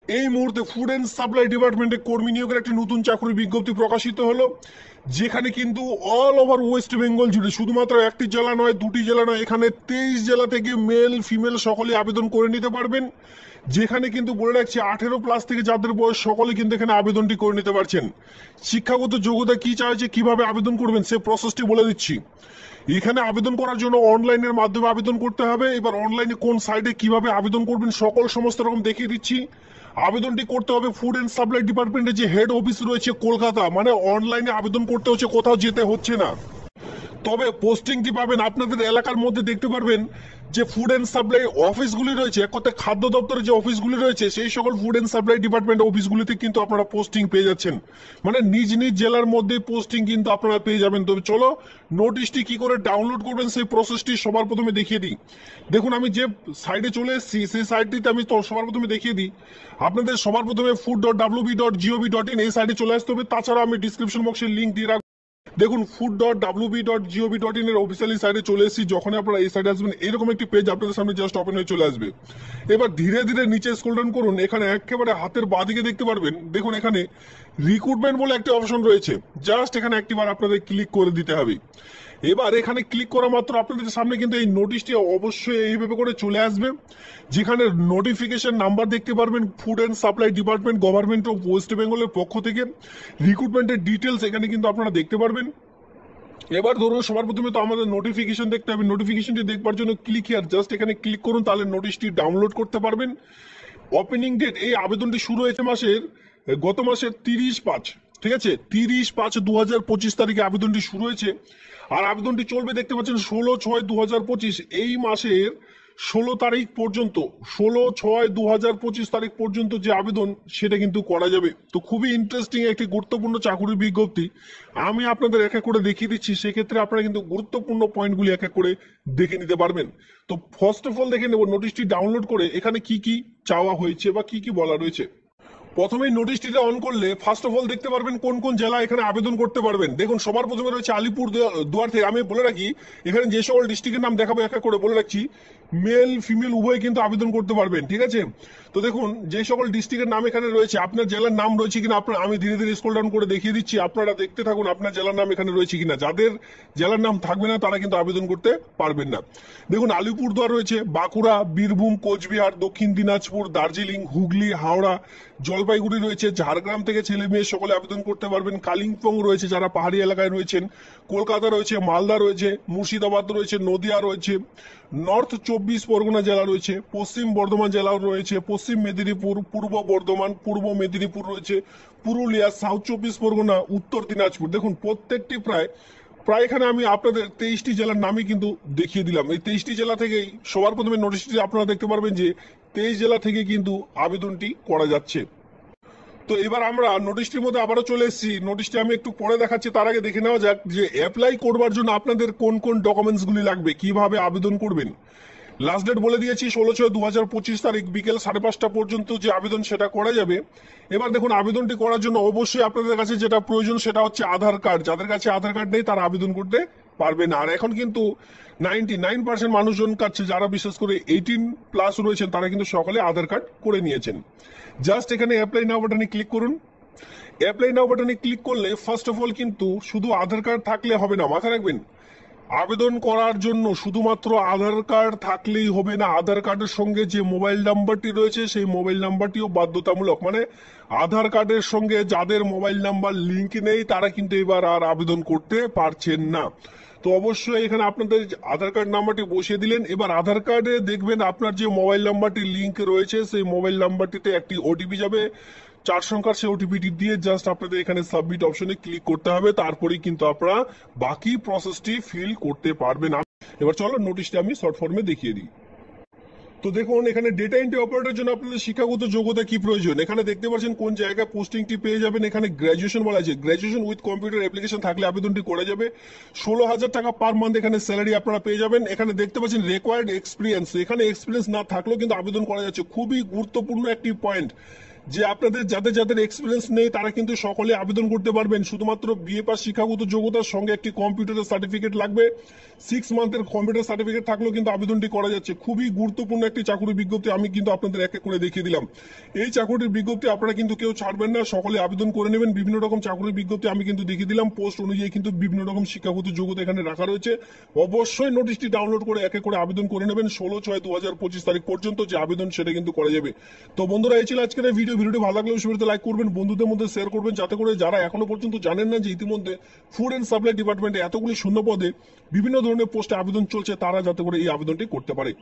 এই মুহূর্তে food and supply ডিপার্টমেন্টে কর্মী নিয়োগের একটি নতুন চাকরির বিজ্ঞপ্তি প্রকাশিত হলো, যেখানে কিন্তু অল ওভার ওয়েস্ট বেঙ্গল জুড়ে শুধুমাত্র একটি জেলা নয়, দুটি জেলা নয়, এখানে 23 জেলা থেকে মেল ফিমেল সকলে আবেদন করে নিতে পারবেন। যেখানে কিন্তু বলে রাখছি 18+ থেকে যাদের বয়স সকলে কিন্তু এখানে আবেদনটি করে নিতে পারছেন। শিক্ষাগত যোগ্যতা কি চাইছে, কিভাবে আবেদন করবেন সে প্রসেসটি বলে দিচ্ছি। এখানে আবেদন করার জন্য অনলাইনের মাধ্যমে আবেদন করতে হবে। এবার অনলাইনে কোন সাইটে কিভাবে আবেদন করবেন সমস্ত রকম দেখিয়ে দিচ্ছি। আবেদনটি করতে হবে ফুড অ্যান্ড সাপ্লাই ডিপার্টমেন্টের যে হেড অফিস রয়েছে কলকাতা, মানে অনলাইনে আবেদন করতে হচ্ছে, কোথাও যেতে হচ্ছে না। তবে পোস্টিংটি পাবেন আপনাদের এলাকার মধ্যে, দেখতে পারবেন যে ফুড অ্যান্ড সাপ্লাই অফিসগুলি রয়েছে, এক কথায় খাদ্য দপ্তরের যে অফিসগুলি রয়েছে সেই সকল ফুড অ্যান্ড সাপ্লাই ডিপার্টমেন্ট অফিসগুলিতে কিন্তু আপনারা পোস্টিং পেয়ে যাচ্ছেন, মানে নিজ নিজ জেলার মধ্যে পোস্টিং কিন্তু আপনারা পেয়ে যাবেন। তবে চলো নোটিশটি কি করে ডাউনলোড করবেন সেই প্রসেসটি সবার প্রথমে দেখিয়ে দিই। দেখুন আমি যে সাইটে চলে এসেছি সেই সাইটটিতে আমি তো সবার প্রথমে দেখিয়ে দিই। আপনাদের সবার প্রথমে food.wb.gov.in এই সাইটে চলে আসতে হবে। তাছাড়া আমি ডিসক্রিপশন বক্সে লিঙ্ক দিয়ে রাখবো। দেখুন food.wb.gov.in এর অফিসিয়ালি সাইটে চলে এসেছি। যখন আপনারা এই সাইটে আসবেন এরকম একটি পেজ আপনাদের সামনে জাস্ট ওপেন হয়ে চলে আসবে। এবার ধীরে ধীরে নিচে স্ক্রল ডাউন করুন। এখানে একেবারে হাতের বাঁদিকে দেখতে পারবেন, দেখুন এখানে রিক্রুটমেন্ট বলে একটি অপশন রয়েছে। জাস্ট এখানে একটিবার আপনাদের ক্লিক করে দিতে হবে। এবার এখানে ক্লিক করা মাত্র আপনাদের সামনে কিন্তু এই নোটিশটি অবশ্যই এইভাবে করে চলে আসবে, যেখানে নোটিফিকেশন নাম্বার দেখতে পারবেন food and supply department government of West বেঙ্গলের পক্ষ থেকে রিক্রুটমেন্টের ডিটেলস এখানে কিন্তু আপনারা দেখতে পারবেন। এবার ধরুন সবার প্রথমে তো আমাদের নোটিফিকেশন দেখতে হবে। নোটিফিকেশনটি দেখবার জন্য ক্লিক হিয়ার, জাস্ট এখানে ক্লিক করুন, তাহলে নোটিশটি ডাউনলোড করতে পারবেন। ওপেনিং ডেট, এই আবেদনটি শুরু হয়েছে গত মাসের 30/5, ঠিক আছে, 30/5/2025 তারিখে আবেদনটি শুরু হয়েছে। আর আবেদনটি চলবে দেখতে পাচ্ছেন 16/6/2025 এই মাসের 16 তারিখ পর্যন্ত। 16/6/2025 তারিখ পর্যন্ত যে আবেদন সেটা কিন্তু করা যাবে। তো খুবই ইন্টারেস্টিং একটি গুরুত্বপূর্ণ চাকরির বিজ্ঞপ্তি আমি আপনাদের এক এক করে দেখিয়ে দিচ্ছি। সেক্ষেত্রে আপনারা কিন্তু গুরুত্বপূর্ণ পয়েন্টগুলি এক এক করে দেখে নিতে পারবেন। তো ফার্স্ট অফ অল দেখে নেব নোটিশটি ডাউনলোড করে এখানে কি কি চাওয়া হয়েছে বা কি কি বলা রয়েছে। প্রথমেই নোটিশটিতে অন করলে ফার্স্ট অফ অল দেখতে পারবেন কোন কোন জেলা এখানে আবেদন করতে পারবেন। দেখুন সবার প্রথমে রয়েছে আলিপুর দুয়ার থেকে। আমি বলে রাখি এখানে যে সকল ডিস্ট্রিক্টের নাম দেখাবো এক এক করে বলে রাখছি, মেল ফিমেল উভয় কিন্তু আবেদন করতে পারবেন, ঠিক আছে। তো দেখুন যে সকল ডিস্ট্রিক্টের নাম এখানে রয়েছে, আপনার জেলার নাম রয়েছে কিনা আপনার, আমি ধীরে ধীরে স্ক্রল ডাউন করে দেখিয়ে দিচ্ছি, আপনারা দেখতে থাকুন আপনার জেলার নাম এখানে রয়েছে কিনা। যাদের জেলার নাম থাকবে না তারা কিন্তু আবেদন করতে পারবেন না। দেখুন আলিপুরদুয়ার রয়েছে, বাঁকুড়া, বীরভূম, কোচবিহার, দক্ষিণ দিনাজপুর, দার্জিলিং, হুগলি, হাওড়া, জলপাইগুড়ি রয়েছে। ঝাড়গ্রাম থেকে ছেলে মেয়ে সকলে আবেদন করতে পারবেন। কালিম্পং রয়েছে যারা পাহাড়ি এলাকায় রয়েছেন, কলকাতা রয়েছে, মালদা রয়েছে, মুর্শিদাবাদ রয়েছে, নদিয়া রয়েছে, নর্থ 24 পরগনা জেলা রয়েছে, পশ্চিম বর্ধমান জেলাও রয়েছে, পশ্চিম মেদিনীপুর, পূর্ব বর্ধমান, পূর্ব মেদিনীপুর রয়েছে, পুরুলিয়া, সাউথ 24 পরগনা, উত্তর দিনাজপুর। দেখুন প্রত্যেকটি প্রায় প্রায় এখানে আমি আপনাদের 23টি জেলার নামই কিন্তু দেখিয়ে দিলাম। এই 23টি জেলা থেকেই সবার প্রথমে নোটিশটি আপনারা দেখতে পারবেন যে 23 জেলা থেকে কিন্তু আবেদনটি করা যাচ্ছে। তো এবার আমরা নোটিশটির মধ্যে আবারও চলে এসেছি। নোটিশটি আমি একটু পরে দেখাচ্ছি, তার আগে দেখে নেওয়া যাক যে অ্যাপ্লাই করবার জন্য আপনাদের কোন কোন ডকুমেন্টসগুলি লাগবে, কিভাবে আবেদন করবেন। লাস্ট ডেট বলে দিয়েছি 16/6/2025 তারিখ বিকেল 5:30 পর্যন্ত যে আবেদন সেটা করা যাবে। এবার দেখুন আবেদনটি করার জন্য অবশ্যই আপনাদের কাছে যেটা প্রয়োজন সেটা হচ্ছে আধার কার্ড। যাদের কাছে আধার কার্ড নেই তারা আবেদন করতে পারবে না। আর এখন কিন্তু 99% মানুষজন কাছে যারা বিশেষ করে 18+ রয়েছেন তারা কিন্তু সকলে আধার কার্ড করে নিয়েছেন। জাস্ট এখানে অ্যাপ্লাই নাও বাটনে ক্লিক করুন। অ্যাপ্লাই নাও বাটনে ক্লিক করলে ফার্স্ট অফ অল কিন্তু শুধু আধার কার্ড থাকলে হবে না, মাথায় রাখবেন। আবেদন করার জন্য শুধুমাত্র আধার কার্ড থাকলেই হবে না, আধার কার্ডের সঙ্গে যে মোবাইল নাম্বারটি রয়েছে সেই মোবাইল নাম্বারটিও বাধ্যতামূলক। মানে আধার কার্ডের সঙ্গে যাদের মোবাইল নাম্বার লিঙ্ক নেই তারা কিন্তু এবার আর আবেদন করতে পারছেন না। তো অবশ্যই এখানে আপনাদের আধার কার্ড নাম্বারটি বসিয়ে দিলেন। এবার আধার কার্ডে দেখবেন আপনার যে মোবাইল নাম্বারটি লিঙ্ক রয়েছে সেই মোবাইল নাম্বারটিতে একটি ওটিপি যাবে, 4 সংখ্যার। সেই ওটিপিটি দিয়ে জাস্ট আপনাদের এখানে সাবমিট অপশনে ক্লিক করতে হবে, তারপরেই কিন্তু আপনারা বাকি প্রসেসটি ফিল করতে পারবেন। এবার চলো নোটিশটি আমি শর্ট ফর্মে দেখিয়ে দিই। তো দেখুন এখানে ডেটা এন্ট্রি অপারেটরের জন্য আপনাদের শিক্ষাগত যোগ্যতা কি প্রয়োজন, এখানে দেখতে পাচ্ছেন কোন জায়গায় পোস্টিংটি পেয়ে যাবেন। এখানে গ্র্যাজুয়েশন বলা আছে, গ্র্যাজুয়েশন উইথ কম্পিউটার অ্যাপ্লিকেশন থাকলে আবেদনটি করা যাবে। 16,000 টাকা পার মান্থ এখানে স্যালারি আপনারা পেয়ে যাবেন। এখানে দেখতে পাচ্ছেন রেকোয়ার্ড এক্সপিরিয়েন্স, এখানে এক্সপিরিয়েন্স না থাকলেও কিন্তু আবেদন করা যাচ্ছে। খুবই গুরুত্বপূর্ণ একটি পয়েন্ট, যে আপনাদের যাদের যাদের এক্সপিরিয়েন্স নেই তারা কিন্তু সকলে আবেদন করতে পারবেন। শুধুমাত্র বিএ পাস শিক্ষাগত যোগ্যতার সঙ্গে একটি কম্পিউটারের সার্টিফিকেট লাগবে। 6 মান্থের কম্পিউটার সার্টিফিকেট থাকলেও কিন্তু আবেদনটি করা যাচ্ছে। খুবই গুরুত্বপূর্ণ একটি চাকরির বিজ্ঞপ্তি আমি কিন্তু আপনাদের এক এক করে দেখিয়ে দিলাম। এই চাকরির বিজ্ঞপ্তি আপনারা কিন্তু কেউ ছাড়বেন না, সকলে আবেদন করে নেবেন। বিভিন্ন রকম চাকরির বিজ্ঞপ্তি আমি কিন্তু দেখিয়ে দিলাম, পোস্ট অনুযায়ী কিন্তু বিভিন্ন রকম শিক্ষাগত যোগ্যতা এখানে রাখা রয়েছে। অবশ্যই নোটিশটি ডাউনলোড করে এক এক করে আবেদন করে নেবেন 16/6/2025 তারিখ পর্যন্ত যে আবেদন সেটা কিন্তু করা যাবে। তো বন্ধুরা, এই ছিল আজকের এই ভিডিওটি ভালো লাগলে অবশ্যই লাইক করবেন, বন্ধুদের মধ্যে শেয়ার করবেন, যাতে করে যারা এখনো পর্যন্ত জানেন না যে ইতিমধ্যে ফুড এন্ড সাপ্লাই ডিপার্টমেন্টে এতগুলি শূন্য পদে বিভিন্ন ধরনের পোস্টে আবেদন চলছে, তারা যাতে করে এই আবেদনটি করতে পারে।